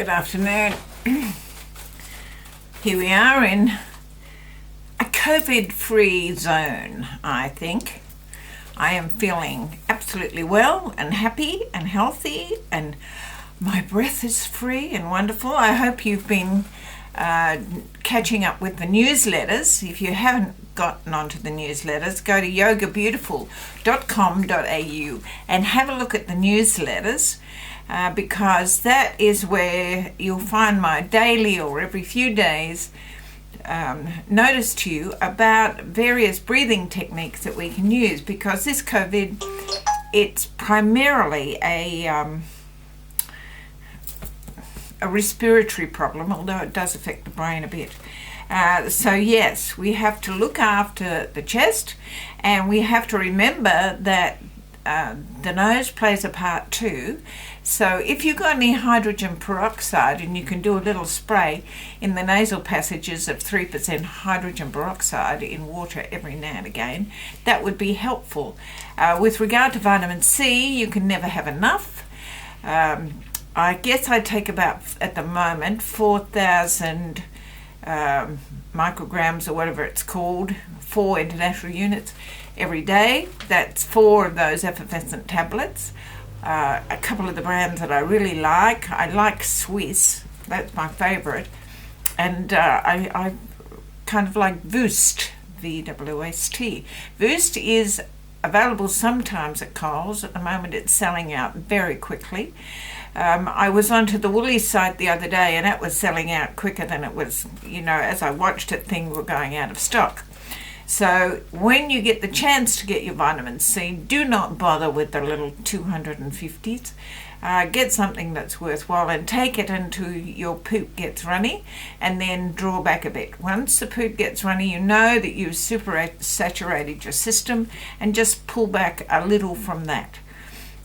Good afternoon. Here we are in a COVID-free zone, I think. I am feeling absolutely well and happy and healthy, and my breath is free and wonderful. I hope you've been catching up with the newsletters. If you haven't gotten onto the newsletters, go to yogabeautiful.com.au and have a look at the newsletters, because that is where you'll find my daily or every few days notice to you about various breathing techniques that we can use, because this COVID, it's primarily a respiratory problem, although it does affect the brain a bit. So yes, we have to look after the chest, and we have to remember that the nose plays a part too. So if you've got any hydrogen peroxide, and you can do a little spray in the nasal passages of 3% hydrogen peroxide in water every now and again, that would be helpful. With regard to vitamin C, you can never have enough. I guess I take about, at the moment, 4,000 micrograms or whatever it's called, 4 international units every day. That's 4 of those effervescent tablets. A couple of the brands that I really like. I like Swiss, that's my favourite, and I kind of like Voost, VWST. Voost is available sometimes at Coles. At the moment it's selling out very quickly. I was onto the Woolies site the other day, and it was selling out quicker than it was, as I watched it, things were going out of stock. So when you get the chance to get your vitamin C, do not bother with the little 250s. Get something that's worthwhile and take it until your poop gets runny, and then draw back a bit. Once the poop gets runny, you know that you've super saturated your system, and just pull back a little from that.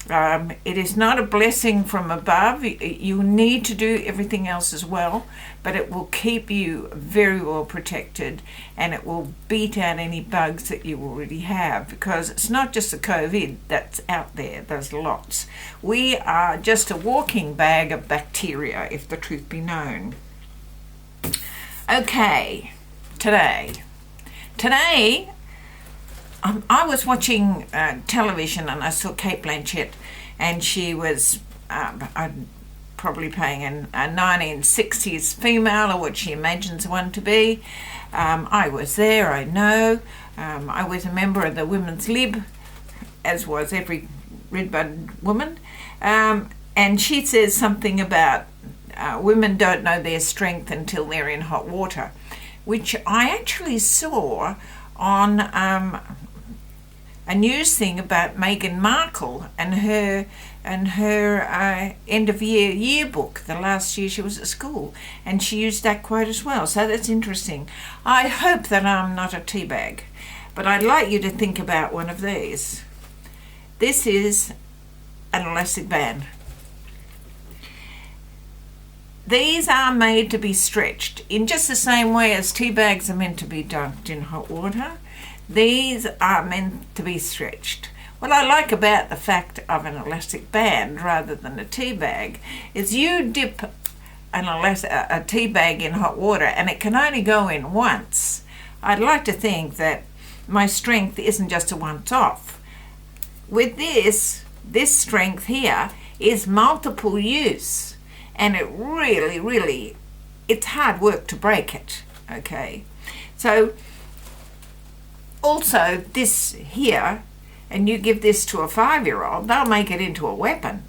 It is not a blessing from above. You need to do everything else as well, but it will keep you very well protected, and it will beat out any bugs that you already have, because it's not just the COVID that's out there. There's lots. We are just a walking bag of bacteria, if the truth be known. Okay, today I was watching television, and I saw Kate Blanchett, and she was probably playing a 1960s female, or what she imagines one to be. I was there, I know. I was a member of the Women's Lib, as was every Rband woman. And she says something about women don't know their strength until they're in hot water, which I actually saw on a news thing about Meghan Markle and her end of year yearbook, the last year she was at school, and she used that quote as well. So that's interesting. I hope that I'm not a tea bag, but I'd like you to think about one of these. This is an elastic band. These are made to be stretched in just the same way as tea bags are meant to be dunked in hot water. These are meant to be stretched. What I like about the fact of an elastic band rather than a tea bag is you dip a tea bag in hot water, and it can only go in once. I'd like to think that my strength isn't just a once off. With this strength here is multiple use, and it really, it's hard work to break it, okay? So also this here, and you give this to a 5-year-old, they'll make it into a weapon,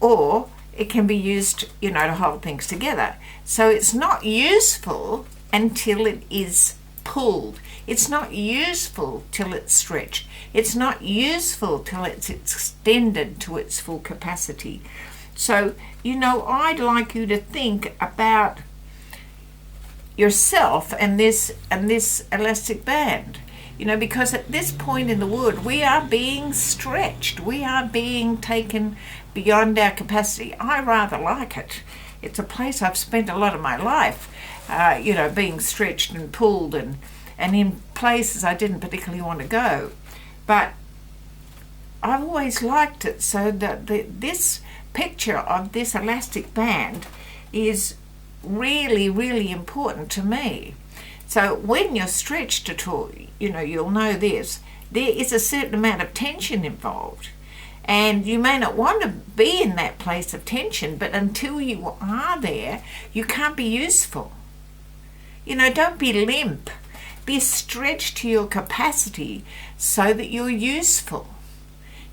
or it can be used, to hold things together. So it's not useful until it is pulled. It's not useful till it's stretched. It's not useful till it's extended to its full capacity. So, I'd like you to think about yourself and this elastic band. Because at this point in the wood, we are being stretched. We are being taken beyond our capacity. I rather like it. It's a place I've spent a lot of my life, being stretched and pulled and in places I didn't particularly want to go. But I've always liked it, so that this picture of this elastic band is really, really important to me. So when you're stretched at all, you'll know this. There is a certain amount of tension involved. And you may not want to be in that place of tension, but until you are there, you can't be useful. Don't be limp. Be stretched to your capacity so that you're useful.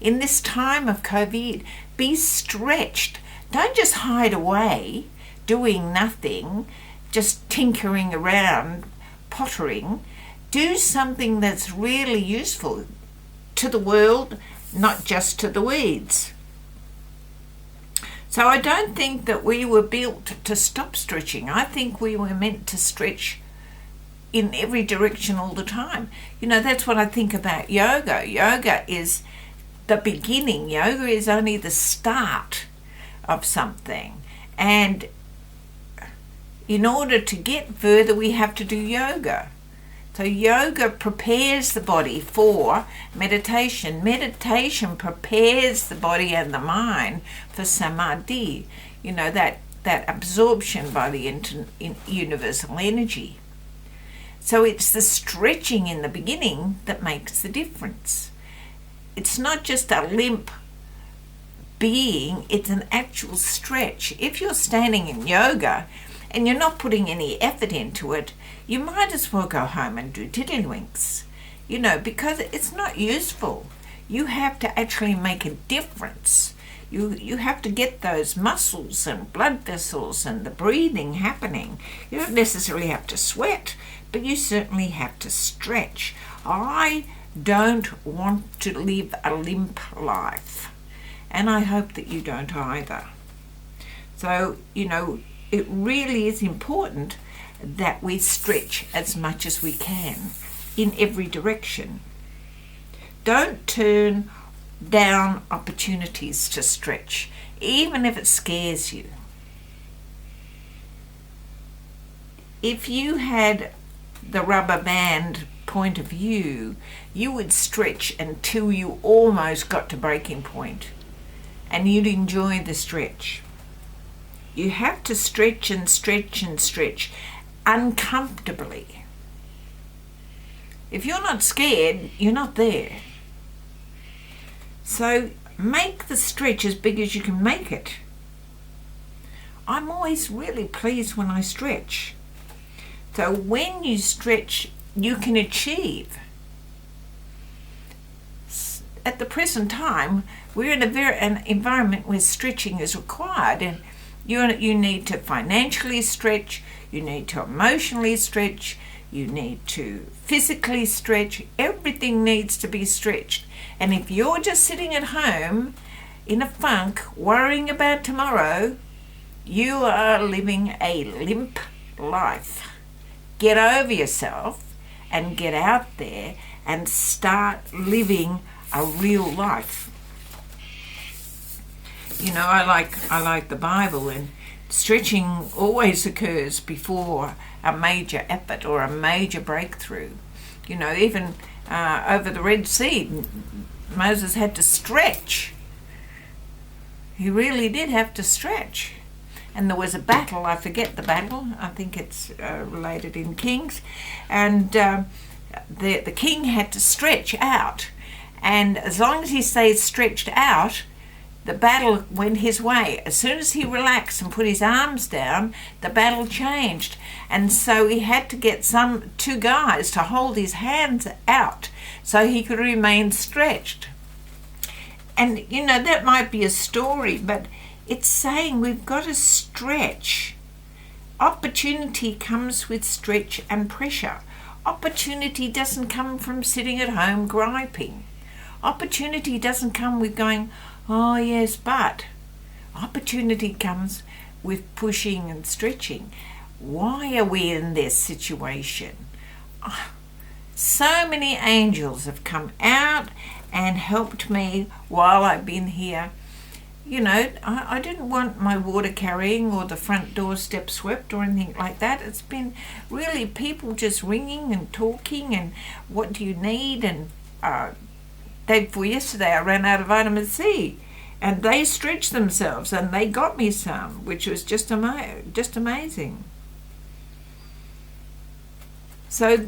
In this time of COVID, be stretched. Don't just hide away, doing nothing, just tinkering around, pottering. Do something that's really useful to the world, not just to the weeds. So I don't think that we were built to stop stretching. I think we were meant to stretch in every direction all the time. That's what I think about yoga. Yoga is the beginning. Yoga is only the start of something. And in order to get further, we have to do yoga. So yoga prepares the body for meditation. Meditation prepares the body and the mind for samadhi, that absorption by the universal energy. So it's the stretching in the beginning that makes the difference. It's not just a limp being, it's an actual stretch. If you're standing in yoga and you're not putting any effort into it, you might as well go home and do tiddlywinks, because it's not useful. You have to actually make a difference. You have to get those muscles and blood vessels and the breathing happening. You don't necessarily have to sweat, but you certainly have to stretch. I don't want to live a limp life, and I hope that you don't either. So, it really is important that we stretch as much as we can in every direction. Don't turn down opportunities to stretch, even if it scares you. If you had the rubber band point of view, you would stretch until you almost got to breaking point, and you'd enjoy the stretch. You have to stretch and stretch and stretch uncomfortably. If you're not scared, you're not there. So make the stretch as big as you can make it. I'm always really pleased when I stretch. So when you stretch, you can achieve. At the present time, we're in an environment where stretching is required, and you need to financially stretch, you need to emotionally stretch, you need to physically stretch. Everything needs to be stretched. And if you're just sitting at home in a funk, worrying about tomorrow, you are living a limp life. Get over yourself and get out there and start living a real life. I like the Bible, and stretching always occurs before a major effort or a major breakthrough. Even over the Red Sea, Moses had to stretch. He really did have to stretch. And there was a battle, I forget the battle, I think it's related in Kings, and the king had to stretch out. And as long as he stayed stretched out, the battle went his way. As soon as he relaxed and put his arms down, the battle changed. And so he had to get two guys to hold his hands out so he could remain stretched. And, that might be a story, but it's saying we've got to stretch. Opportunity comes with stretch and pressure. Opportunity doesn't come from sitting at home griping. Opportunity doesn't come with going, oh yes, but. Opportunity comes with pushing and stretching. Why are we in this situation? So many angels have come out and helped me while I've been here. I didn't want my water carrying or the front doorstep swept or anything like that. It's been really people just ringing and talking and what do you need? And day before yesterday I ran out of vitamin C. And they stretched themselves and they got me some, which was just amazing. So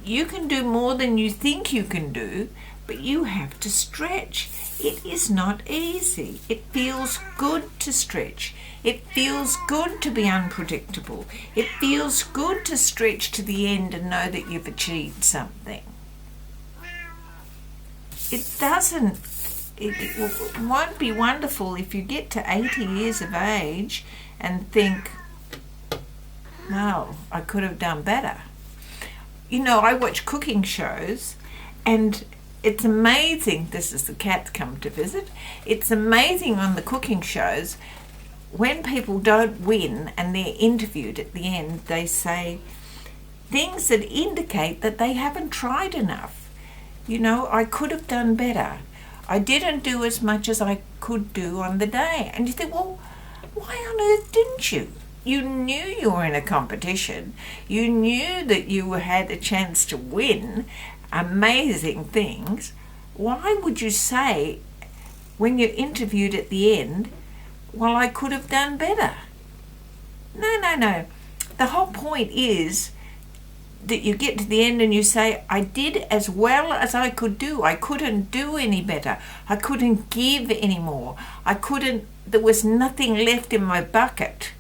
you can do more than you think you can do, but you have to stretch. It is not easy. It feels good to stretch. It feels good to be unpredictable. It feels good to stretch to the end and know that you've achieved something. It won't be wonderful if you get to 80 years of age and think, no, I could have done better. You know, I watch cooking shows and it's amazing. This is the cat come to visit. It's amazing on the cooking shows when people don't win and they're interviewed at the end, they say things that indicate that they haven't tried enough. You know, I could have done better. I didn't do as much as I could do on the day. And you think, well, why on earth didn't you? You knew you were in a competition. You knew that you had a chance to win amazing things. Why would you say, when you're interviewed at the end, well, I could have done better? No. The whole point is that you get to the end and you say, I did as well as I could do. I couldn't do any better. I couldn't give any more. There was nothing left in my bucket.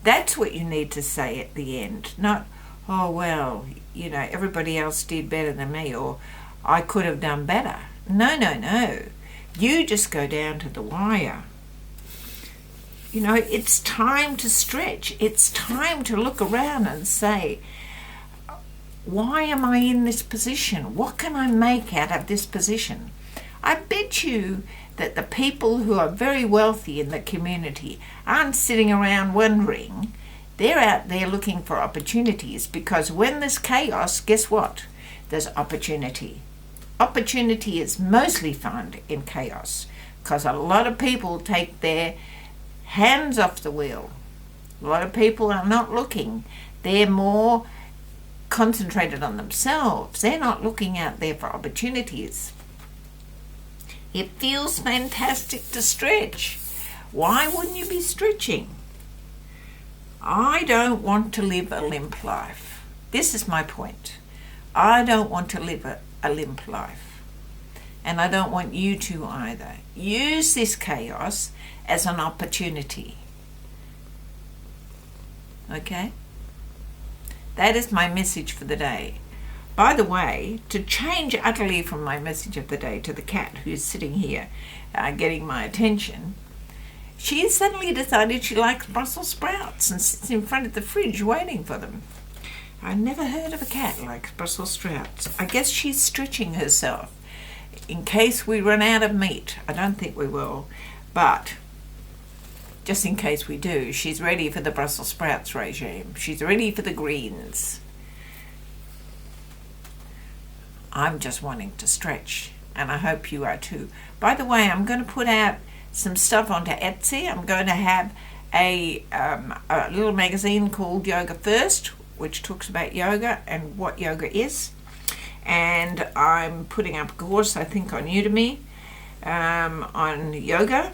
That's what you need to say at the end. Not, oh, well, you know, everybody else did better than me, or I could have done better. No. You just go down to the wire. You know, it's time to stretch. It's time to look around and say, why am I in this position? What can I make out of this position? I bet you that the people who are very wealthy in the community aren't sitting around wondering. They're out there looking for opportunities, because when there's chaos, guess what? There's opportunity. Opportunity is mostly found in chaos, because a lot of people take their hands off the wheel. A lot of people are not looking. They're more concentrated on themselves. They're not looking out there for opportunities. It feels fantastic to stretch. Why wouldn't you be stretching? I don't want to live a limp life. This is my point. I don't want to live a limp life. And I don't want you to either. Use this chaos as an opportunity. Okay? That is my message for the day. By the way, to change utterly from my message of the day to the cat who's sitting here getting my attention, she suddenly decided she likes Brussels sprouts and sits in front of the fridge waiting for them. I never heard of a cat like Brussels sprouts. I guess she's stretching herself in case we run out of meat. I don't think we will, but just in case we do, she's ready for the Brussels sprouts regime. She's ready for the greens. I'm just wanting to stretch, and I hope you are too. By the way, I'm going to put out some stuff onto Etsy. I'm going to have a little magazine called Yoga First, which talks about yoga and what yoga is. And I'm putting up a course, I think, on Udemy on yoga.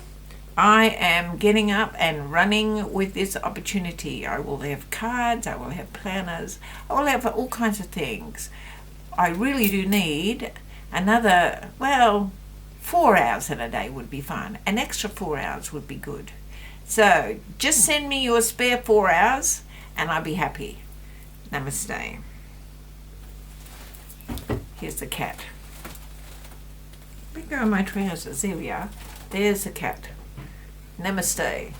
I am getting up and running with this opportunity. I will have cards, I will have planners, I will have all kinds of things. I really do need another, 4 hours in a day would be fine. An extra 4 hours would be good. So just send me your spare 4 hours and I'll be happy. Namaste. Here's the cat. Let me go on my trousers. There we are. There's the cat. Namaste.